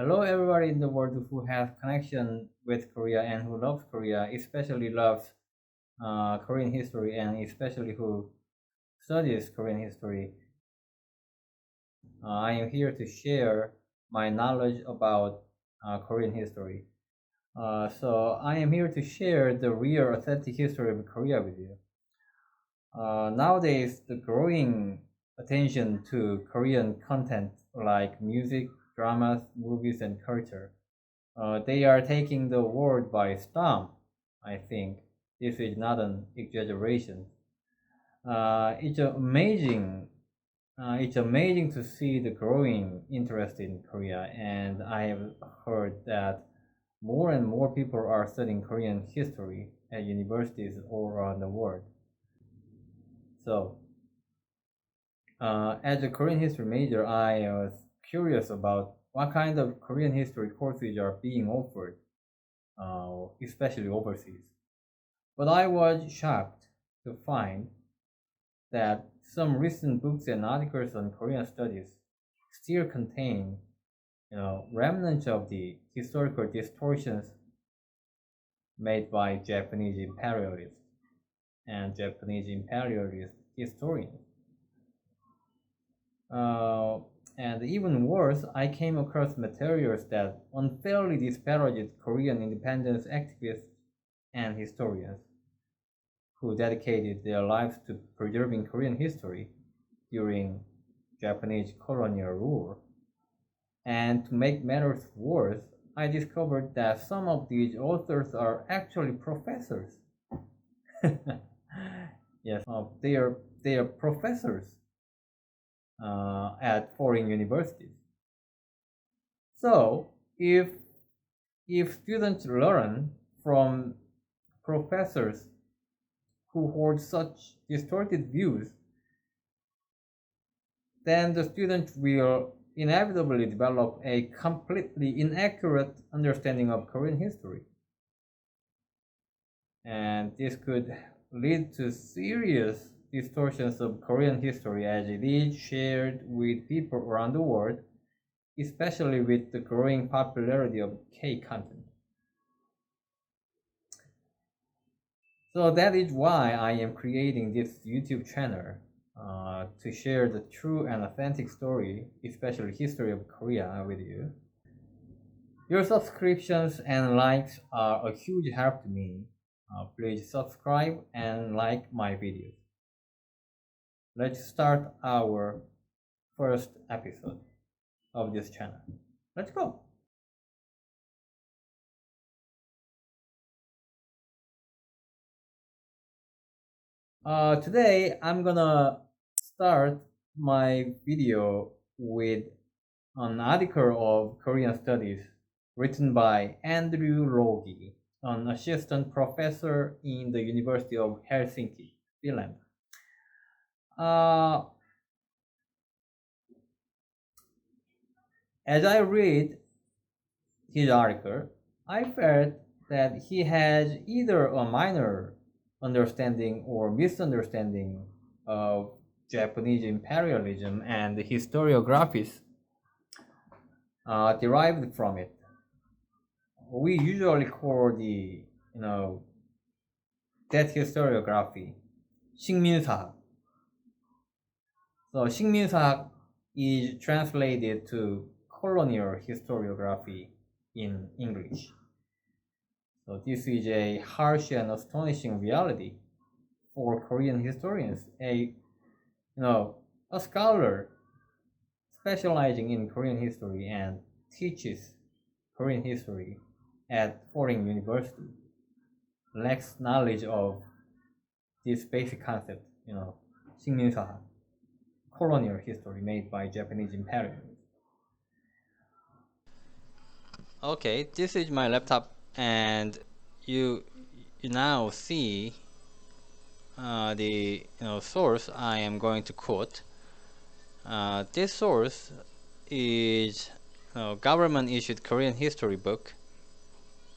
Hello, everybody in the world who has connection with Korea and who loves Korea, especially loves Korean history and especially who studies Korean history. I am here to share my knowledge about Korean history. So I am here to share the real authentic history of Korea with you. Nowadays, the growing attention to Korean content like music, dramas, movies, and culture. They are taking the world by storm, I think. This is not an exaggeration. It's amazing. It's amazing to see the growing interest in Korea, and I have heard that more and more people are studying Korean history at universities all around the world. So, as a Korean history major, I was curious about what kind of Korean history courses are being offered, especially overseas. But I was shocked to find that some recent books and articles on Korean studies still contain, remnants of the historical distortions made by Japanese imperialists and Japanese imperialist historians. Uh, and even worse, I came across materials that unfairly disparaged Korean independence activists and historians who dedicated their lives to preserving Korean history during Japanese colonial rule. And to make matters worse, I discovered that some of these authors are actually professors. Yes, they are professors at foreign universities. So if students learn from professors who hold such distorted views, then the student will inevitably develop a completely inaccurate understanding of Korean history. And this could lead to serious distortions of Korean history as it is shared with people around the world, especially with the growing popularity of K content. So that is why I am creating this YouTube channel to share the true and authentic story, especially history of Korea, with you. Your subscriptions and likes are a huge help to me. Please subscribe and like my videos. Let's start our first episode of this channel. Let's go. Today I'm gonna start my video with an article of Korean studies written by Andrew Logi, an assistant professor in the University of Helsinki, Finland. Uh, as I read his article, I felt that he has either a minor understanding or misunderstanding of Japanese imperialism and the historiographies derived from it. We usually call that historiography 식민사학. So 식민사학 is translated to colonial historiography in English. So this is a harsh and astonishing reality for Korean historians. A scholar specializing in Korean history and teaches Korean history at foreign university lacks knowledge of this basic concept, 식민사학, colonial history made by Japanese imperialists. Okay, this is my laptop, and you now see the source I am going to quote. This source is government issued Korean history book.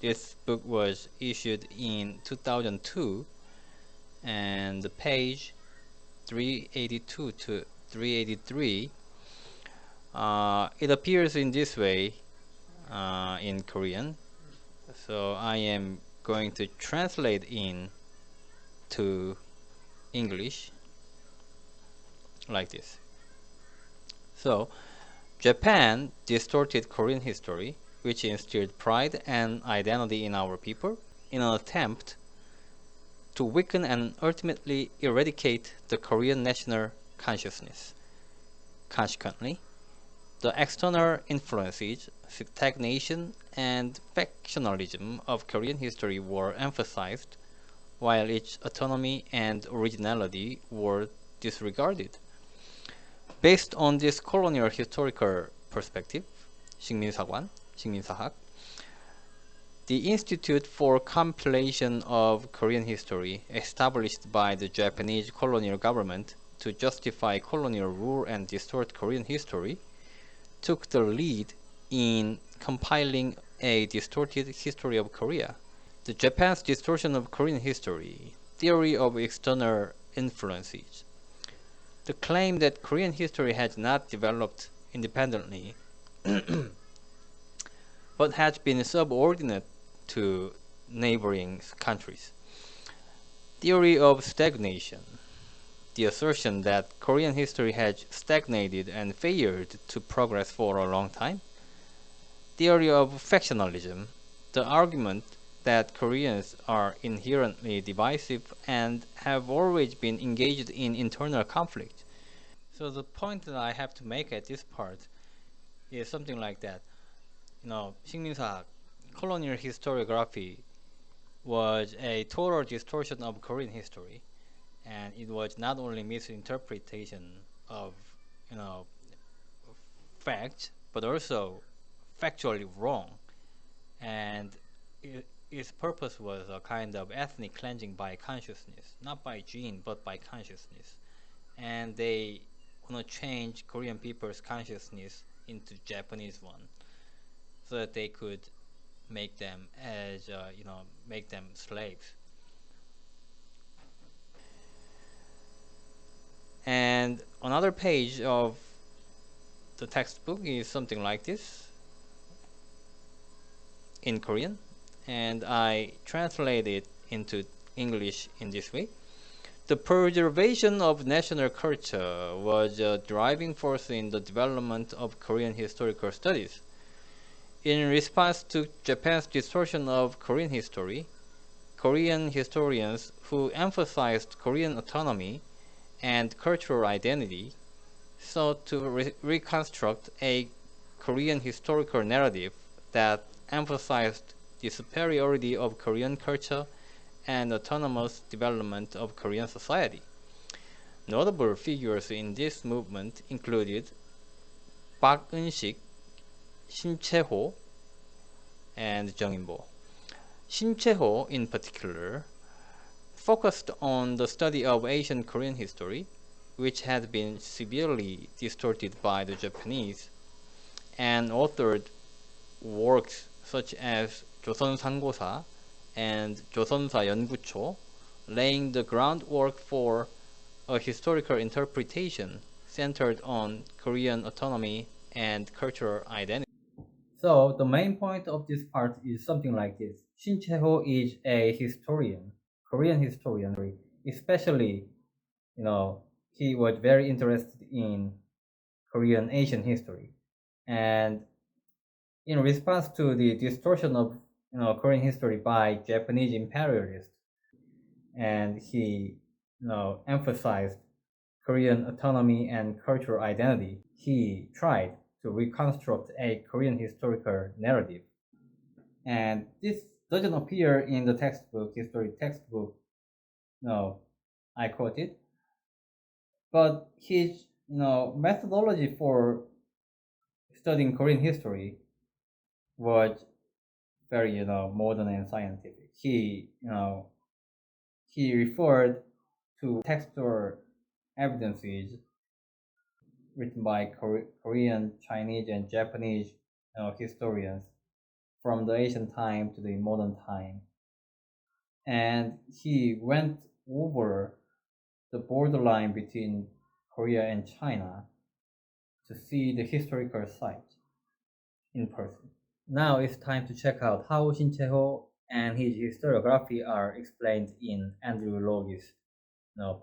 This book was issued in 2002, and the page 382 to 383, it appears in this way. in Korean. So I am going to translate in to English like this. So, Japan distorted Korean history, which instilled pride and identity in our people, in an attempt to weaken and ultimately eradicate the Korean national consciousness. Consequently, the external influences, stagnation, and factionalism of Korean history were emphasized, while its autonomy and originality were disregarded. Based on this colonial historical perspective, 식민사관, 식민사학, the Institute for Compilation of Korean History, established by the Japanese colonial government to justify colonial rule and distort Korean history, took the lead in compiling a distorted history of Korea. The Japan's distortion of Korean history, theory of external influences. The claim that Korean history has not developed independently but has been subordinate to neighboring countries. Theory of stagnation. The assertion that Korean history has stagnated and failed to progress for a long time. Theory of factionalism. The argument that Koreans are inherently divisive and have always been engaged in internal conflict. So the point that I have to make at this part is something like that. 식민사학, colonial historiography was a total distortion of Korean history, and it was not only misinterpretation of, you know, facts, but also factually wrong. And its purpose was a kind of ethnic cleansing by consciousness, not by gene, but by consciousness. And they want to change Korean people's consciousness into Japanese one, so that they could make them as make them slaves. And another page of the textbook is something like this in Korean, and I translate it into English in this way. The preservation of national culture was a driving force in the development of Korean historical studies. In response to Japan's distortion of Korean history, Korean historians who emphasized Korean autonomy and cultural identity sought to reconstruct a Korean historical narrative that emphasized the superiority of Korean culture and autonomous development of Korean society. Notable figures in this movement included Park Eun-sik, Shin Chae-ho, and Jung In-bo. Shin Chae-ho, in particular, focused on the study of Asian Korean history, which had been severely distorted by the Japanese, and authored works such as 조선 상고사 and 조선사 연구초, laying the groundwork for a historical interpretation centered on Korean autonomy and cultural identity. So the main point of this part is something like this. Shin Chae-ho is a historian, Korean historian, especially, he was very interested in Korean Asian history. And in response to the distortion of Korean history by Japanese imperialists, and he emphasized Korean autonomy and cultural identity. He tried to reconstruct a Korean historical narrative, and this doesn't appear in the textbook, history textbook. No, I quote it, but his methodology for studying Korean history was very modern and scientific. He referred to textual evidences written by Korean, Chinese, and Japanese historians from the ancient time to the modern time. And he went over the borderline between Korea and China to see the historical site in person. Now it's time to check out how Shin Chae-ho and his historiography are explained in Andrew Logi's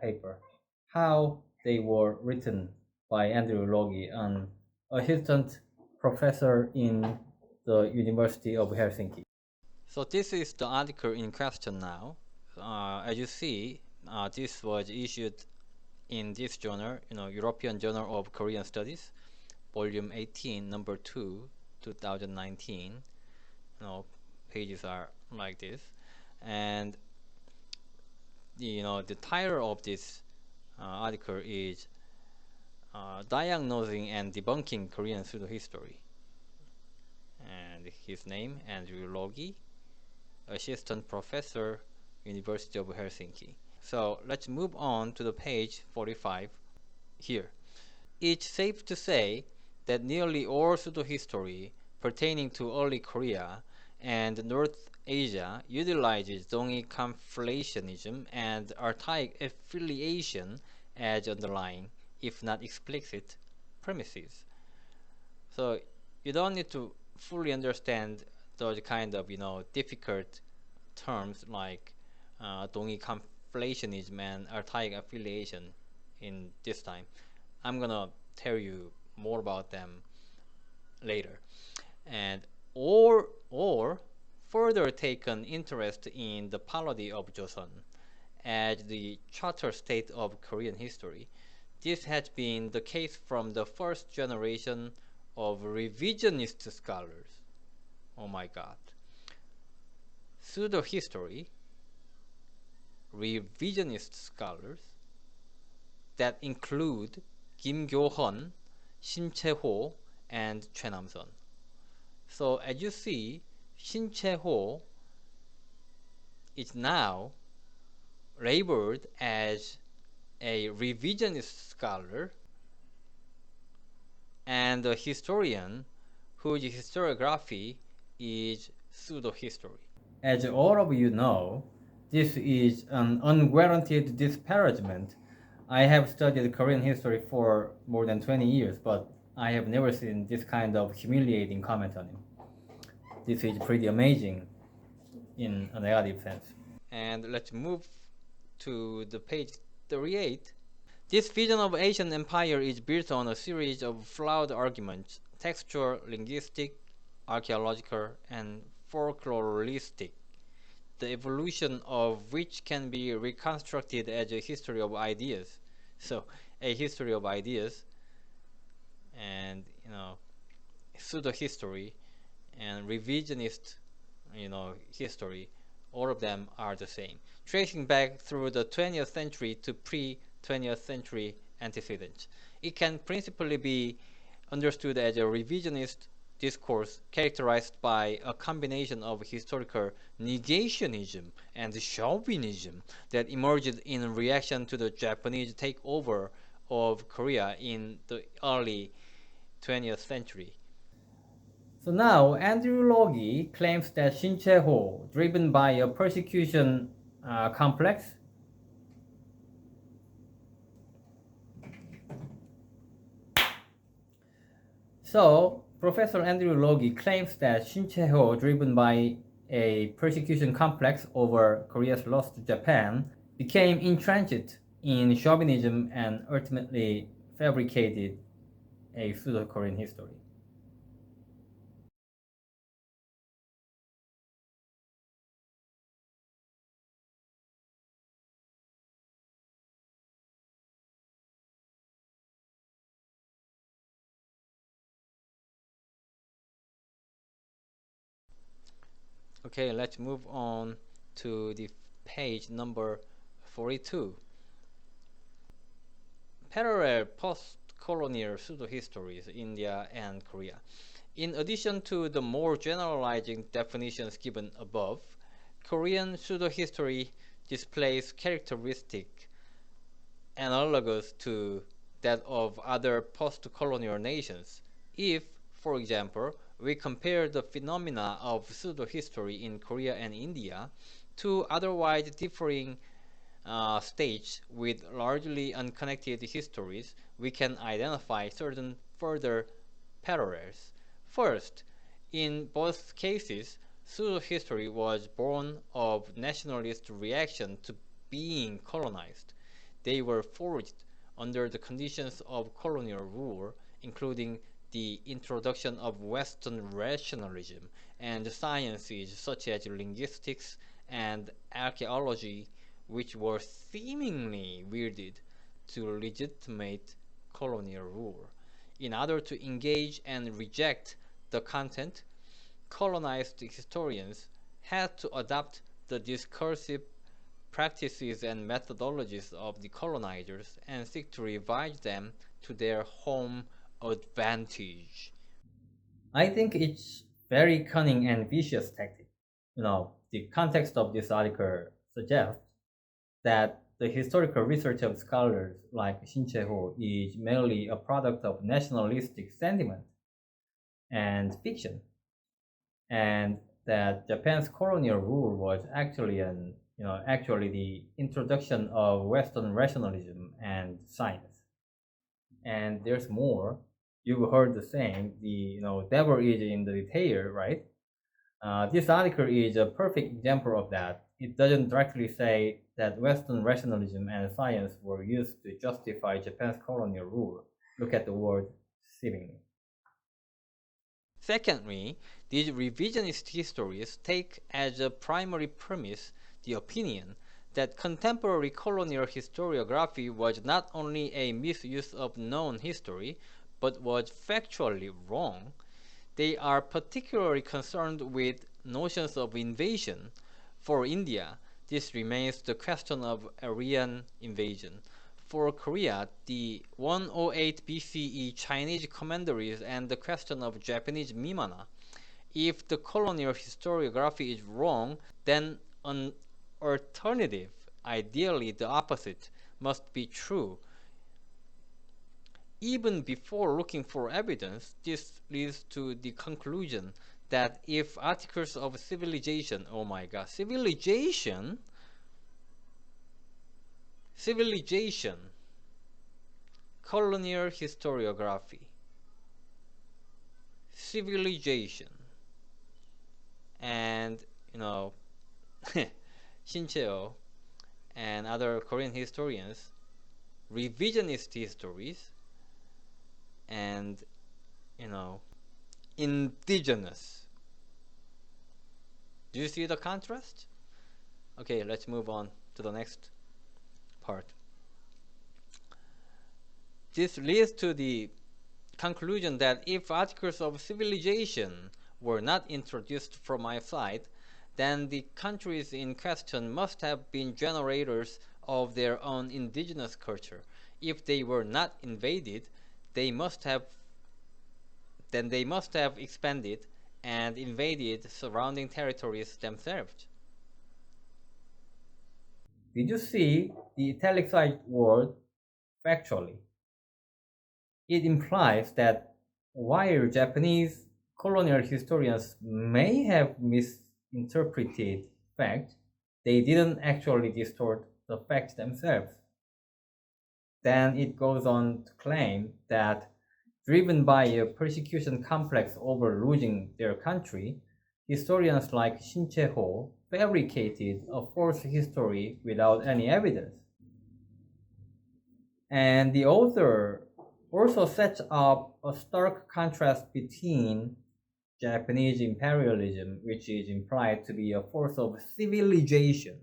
paper. How they were written by Andrew Logi, an assistant professor in the University of Helsinki. So this is the article in question now. As you see, this was issued in this journal, European Journal of Korean Studies, volume 18, number 2, 2019. Pages are like this, and the title of this article is Diagnosing and Debunking Korean Pseudo History, and his name Andrew Logi, assistant professor, University of Helsinki. So let's move on to the page 45 here. It's safe to say that nearly all pseudo-history pertaining to early Korea and North Asia utilizes Donghae conflationism and archaic affiliation as underlying, if not explicit, premises. So you don't need to fully understand those kind of difficult terms like Donghae conflationism and archaic affiliation in this time. I'm gonna tell you more about them later. And or further taken interest in the polity of Joseon as the charter state of Korean history. This has been the case from the first generation of revisionist scholars. Oh my god. Pseudo history, revisionist scholars that include Kim Kyo-hun, Shin Chae-ho, and Choi Nam-sun. So as you see, Shin Chae-ho is now labeled as a revisionist scholar and a historian whose historiography is pseudo-history. As all of you know, this is an unguaranteed disparagement. I have studied Korean history for more than 20 years, but I have never seen this kind of humiliating comment on him. This is pretty amazing in a negative sense. And let's move to the page 38. This vision of Asian empire is built on a series of flawed arguments, textual, linguistic, archaeological, and folkloristic, the evolution of which can be reconstructed as a history of ideas. So, a history of ideas, and pseudo history, and revisionist, history, all of them are the same, tracing back through the 20th century to pre-20th century antecedents. It can principally be understood as a revisionist discourse characterized by a combination of historical negationism and chauvinism that emerged in reaction to the Japanese takeover of Korea in the early 20th century. So now, Andrew Logi claims that Shin Chae-ho, driven by a persecution complex, so Professor Andrew Logi claims that Shin Chae-ho, driven by a persecution complex over Korea's loss to Japan, became entrenched in chauvinism and ultimately fabricated a pseudo-Korean history. Okay, let's move on to the page number 42. Parallel post-colonial pseudo-histories, India and Korea. In addition to the more generalizing definitions given above, Korean pseudo-history displays characteristics analogous to that of other post-colonial nations. If, for example, we compare the phenomena of pseudo-history in Korea and India to otherwise differing states with largely unconnected histories, we can identify certain further parallels. First, In both cases, pseudo-history was born of nationalist reaction to being colonized. They were forged under the conditions of colonial rule, including the introduction of Western rationalism and sciences such as linguistics and archaeology, which were seemingly wielded to legitimate colonial rule. In order to engage and reject the content, colonized historians had to adopt the discursive practices and methodologies of the colonizers and seek to revise them to their home advantage. I think it's very cunning and vicious tactic. The context of this article suggests that the historical research of scholars like Shin-Che-ho is merely a product of nationalistic sentiment and fiction, and that Japan's colonial rule was actually the introduction of Western rationalism and science. And there's more. You've heard the saying, the devil is in the detail, right? This article is a perfect example of that. It doesn't directly say that Western rationalism and science were used to justify Japan's colonial rule. Look at the word seemingly. Secondly, these revisionist histories take as a primary premise the opinion that contemporary colonial historiography was not only a misuse of known history, but was factually wrong. They are particularly concerned with notions of invasion. For India, this remains the question of Aryan invasion. For Korea, the 108 BCE Chinese commanderies and the question of Japanese Mimana. If the colonial historiography is wrong, then an alternative, ideally the opposite, must be true. Even before looking for evidence, this leads to the conclusion that if articles of civilization, oh my god, civilization, colonial historiography, civilization, and Shincheo and other Korean historians, revisionist histories, and you know, indigenous. Do you see the contrast? Okay, let's move on to the next part. This leads to the conclusion that if articles of civilization were not introduced from my side, then the countries in question must have been generators of their own indigenous culture. If they were not invaded, they must have they must have expanded and invaded surrounding territories themselves. Did you see the italicized word factually? It implies that while Japanese colonial historians may have misinterpreted facts, they didn't actually distort the facts themselves. Then it goes on to claim that, driven by a persecution complex over losing their country, historians like Shin-Che-ho fabricated a false history without any evidence. And the author also sets up a stark contrast between Japanese imperialism, which is implied to be a force of civilization,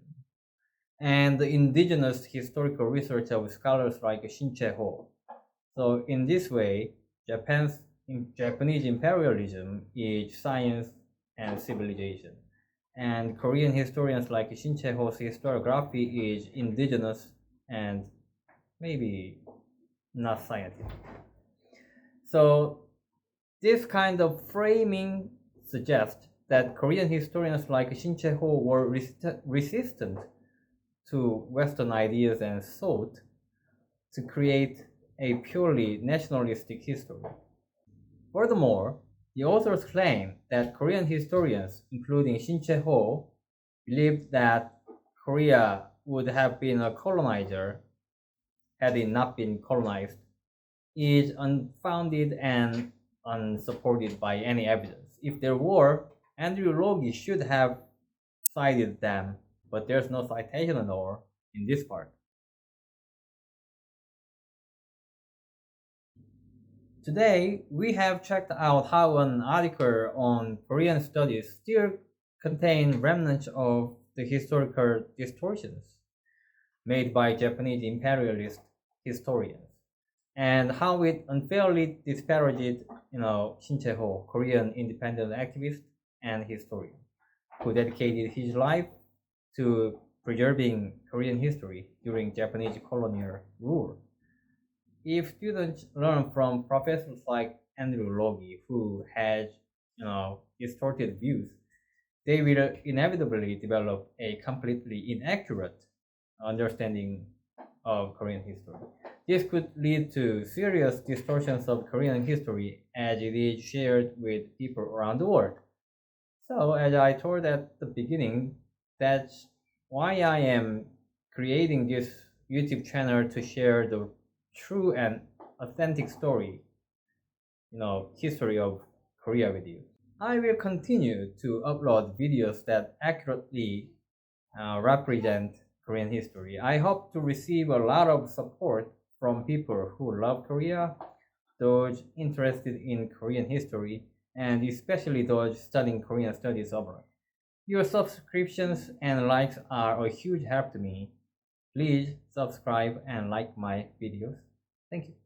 and the indigenous historical research of scholars like Shin-Che-ho. So in this way, Japanese imperialism is science and civilization, and Korean historians like Shin-Che-ho's historiography is indigenous and maybe not scientific. So this kind of framing suggests that Korean historians like Shin-Che-ho were resistant to Western ideas and sought to create a purely nationalistic history. Furthermore, the authors claim that Korean historians, including Shin-Che-ho, believed that Korea would have been a colonizer had it not been colonized, is unfounded and unsupported by any evidence. if there were, Andrew Logie should have cited them, but there's no citation at all in this part. Today, we have checked out how an article on Korean studies still contains remnants of the historical distortions made by Japanese imperialist historians, and how it unfairly disparaged, Shin Chae-ho, Korean independent activist and historian, who dedicated his life to preserving Korean history during Japanese colonial rule. If students learn from professors like Andrew Logie, who has, distorted views, they will inevitably develop a completely inaccurate understanding of Korean history. This could lead to serious distortions of Korean history as it is shared with people around the world. So, as I told at the beginning, that's why I am creating this YouTube channel to share the true and authentic story, history of Korea with you. I will continue to upload videos that accurately represent Korean history. I hope to receive a lot of support from people who love Korea, those interested in Korean history, and especially those studying Korean studies abroad. Your subscriptions and likes are a huge help to me. Please subscribe and like my videos. Thank you.